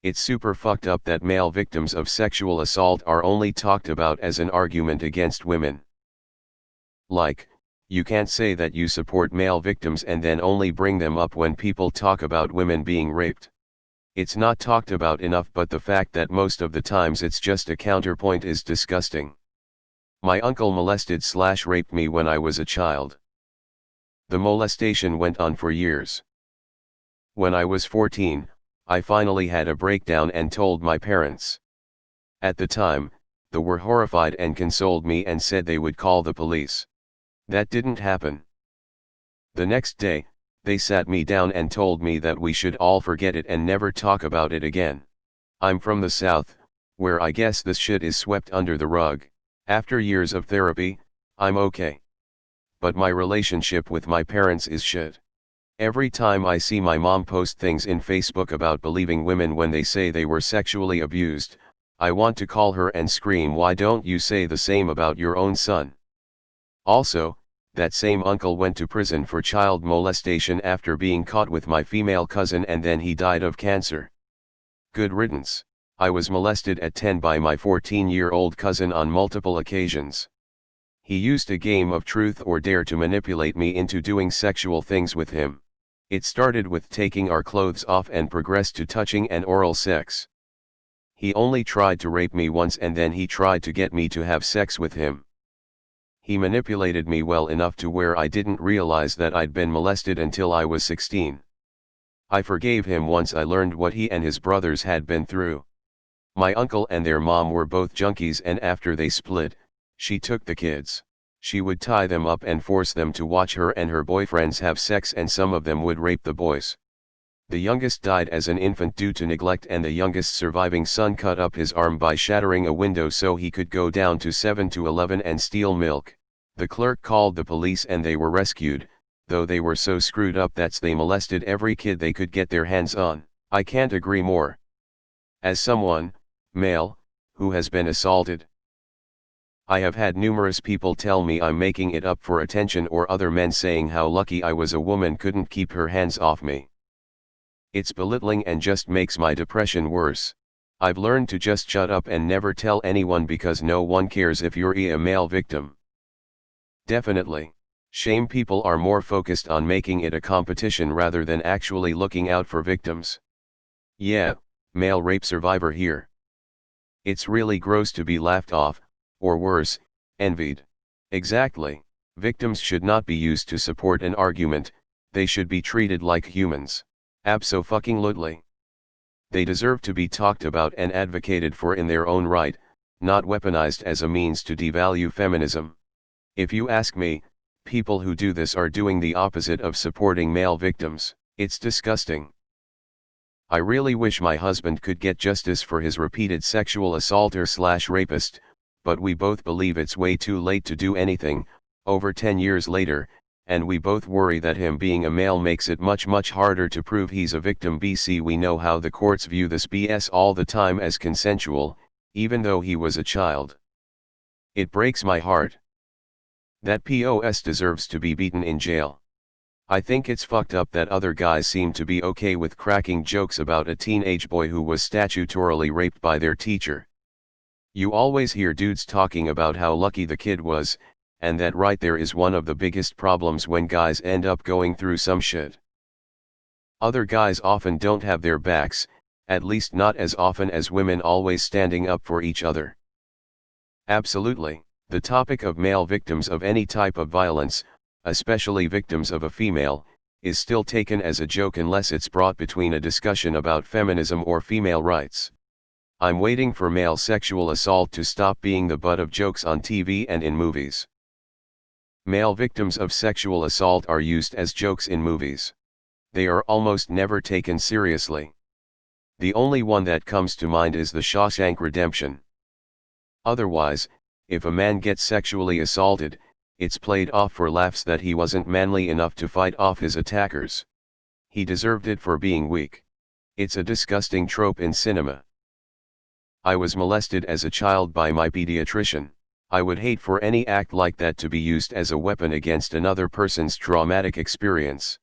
It's super fucked up that male victims of sexual assault are only talked about as an argument against women. Like, you can't say that you support male victims and then only bring them up when people talk about women being raped. It's not talked about enough, but the fact that most of the times it's just a counterpoint is disgusting. My uncle molested/raped me when I was a child. The molestation went on for years. When I was 14, I finally had a breakdown and told my parents. At the time, they were horrified and consoled me and said they would call the police. That didn't happen. The next day, they sat me down and told me that we should all forget it and never talk about it again. I'm from the South, where I guess this shit is swept under the rug. After years of therapy, I'm okay. But my relationship with my parents is shit. Every time I see my mom post things in Facebook about believing women when they say they were sexually abused, I want to call her and scream, why don't you say the same about your own son? Also, that same uncle went to prison for child molestation after being caught with my female cousin, and then he died of cancer. Good riddance. I was molested at 10 by my 14-year-old cousin on multiple occasions. He used a game of truth or dare to manipulate me into doing sexual things with him. It started with taking our clothes off and progressed to touching and oral sex. He only tried to rape me once, and then he tried to get me to have sex with him. He manipulated me well enough to where I didn't realize that I'd been molested until I was 16. I forgave him once I learned what he and his brothers had been through. My uncle and their mom were both junkies, and after they split, she took the kids. She would tie them up and force them to watch her and her boyfriends have sex, and some of them would rape the boys. The youngest died as an infant due to neglect, and the youngest surviving son cut up his arm by shattering a window so he could go down to 7 to 11 and steal milk. The clerk called the police and they were rescued, though they were so screwed up that they molested every kid they could get their hands on. I can't agree more. As someone, male, who has been assaulted, I have had numerous people tell me I'm making it up for attention, or other men saying how lucky I was a woman couldn't keep her hands off me. It's belittling and just makes my depression worse. I've learned to just shut up and never tell anyone, because no one cares if you're a male victim. Definitely, shame people are more focused on making it a competition rather than actually looking out for victims. Yeah, male rape survivor here. It's really gross to be laughed off, or worse, envied. Exactly, victims should not be used to support an argument, they should be treated like humans. Abso-fucking-lutely. They deserve to be talked about and advocated for in their own right, not weaponized as a means to devalue feminism. If you ask me, people who do this are doing the opposite of supporting male victims. It's disgusting. I really wish my husband could get justice for his repeated sexual assaulter/rapist, but we both believe it's way too late to do anything, over 10 years later, and we both worry that him being a male makes it much harder to prove he's a victim. BC We know how the courts view this BS all the time as consensual, even though he was a child. It breaks my heart. That POS deserves to be beaten in jail. I think it's fucked up that other guys seem to be okay with cracking jokes about a teenage boy who was statutorily raped by their teacher. You always hear dudes talking about how lucky the kid was, and that right there is one of the biggest problems when guys end up going through some shit. Other guys often don't have their backs, at least not as often as women always standing up for each other. Absolutely, the topic of male victims of any type of violence, especially victims of a female, is still taken as a joke unless it's brought between a discussion about feminism or female rights. I'm waiting for male sexual assault to stop being the butt of jokes on TV and in movies. Male victims of sexual assault are used as jokes in movies. They are almost never taken seriously. The only one that comes to mind is The Shawshank Redemption. Otherwise, if a man gets sexually assaulted, it's played off for laughs that he wasn't manly enough to fight off his attackers. He deserved it for being weak. It's a disgusting trope in cinema. I was molested as a child by my pediatrician. I would hate for any act like that to be used as a weapon against another person's traumatic experience.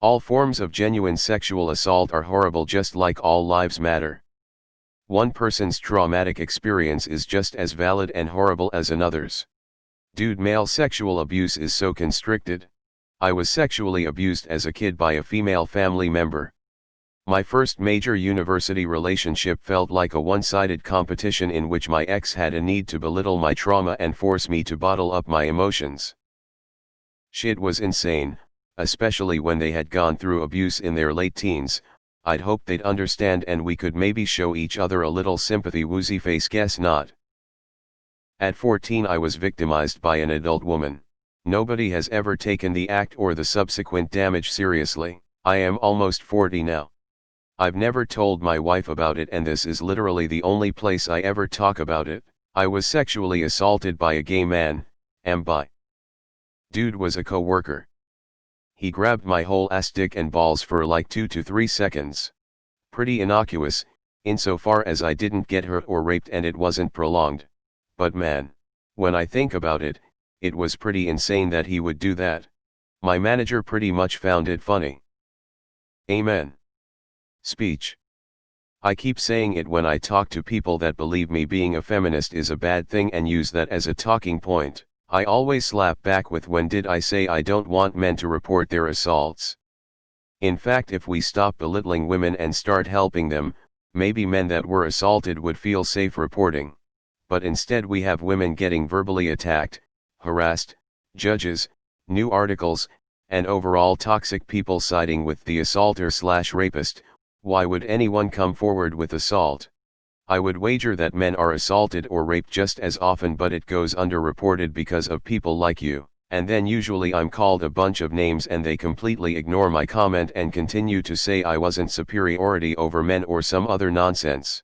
All forms of genuine sexual assault are horrible, just like all lives matter. One person's traumatic experience is just as valid and horrible as another's. Dude, male sexual abuse is so constricted. I was sexually abused as a kid by a female family member. My first major university relationship felt like a one-sided competition in which my ex had a need to belittle my trauma and force me to bottle up my emotions. Shit was insane, especially when they had gone through abuse in their late teens. I'd hoped they'd understand and we could maybe show each other a little sympathy. Woozy face, guess not. At 14 I was victimized by an adult woman. Nobody has ever taken the act or the subsequent damage seriously. I am almost 40 now. I've never told my wife about it, and this is literally the only place I ever talk about it. I was sexually assaulted by a gay man, am bi. Dude was a co-worker. He grabbed my whole ass, dick and balls for like 2 to 3 seconds. Pretty innocuous, insofar as I didn't get hurt or raped and it wasn't prolonged. But man, when I think about it, it was pretty insane that he would do that. My manager pretty much found it funny. Amen. Speech. I keep saying it when I talk to people that believe me being a feminist is a bad thing and use that as a talking point. I always slap back with, when did I say I don't want men to report their assaults? In fact, if we stop belittling women and start helping them, maybe men that were assaulted would feel safe reporting. But instead we have women getting verbally attacked, harassed, judges, new articles, and overall toxic people siding with the assaulter/rapist. Why would anyone come forward with assault? I would wager that men are assaulted or raped just as often, but it goes underreported because of people like you. And then usually I'm called a bunch of names and they completely ignore my comment and continue to say I wasn't superiority over men or some other nonsense.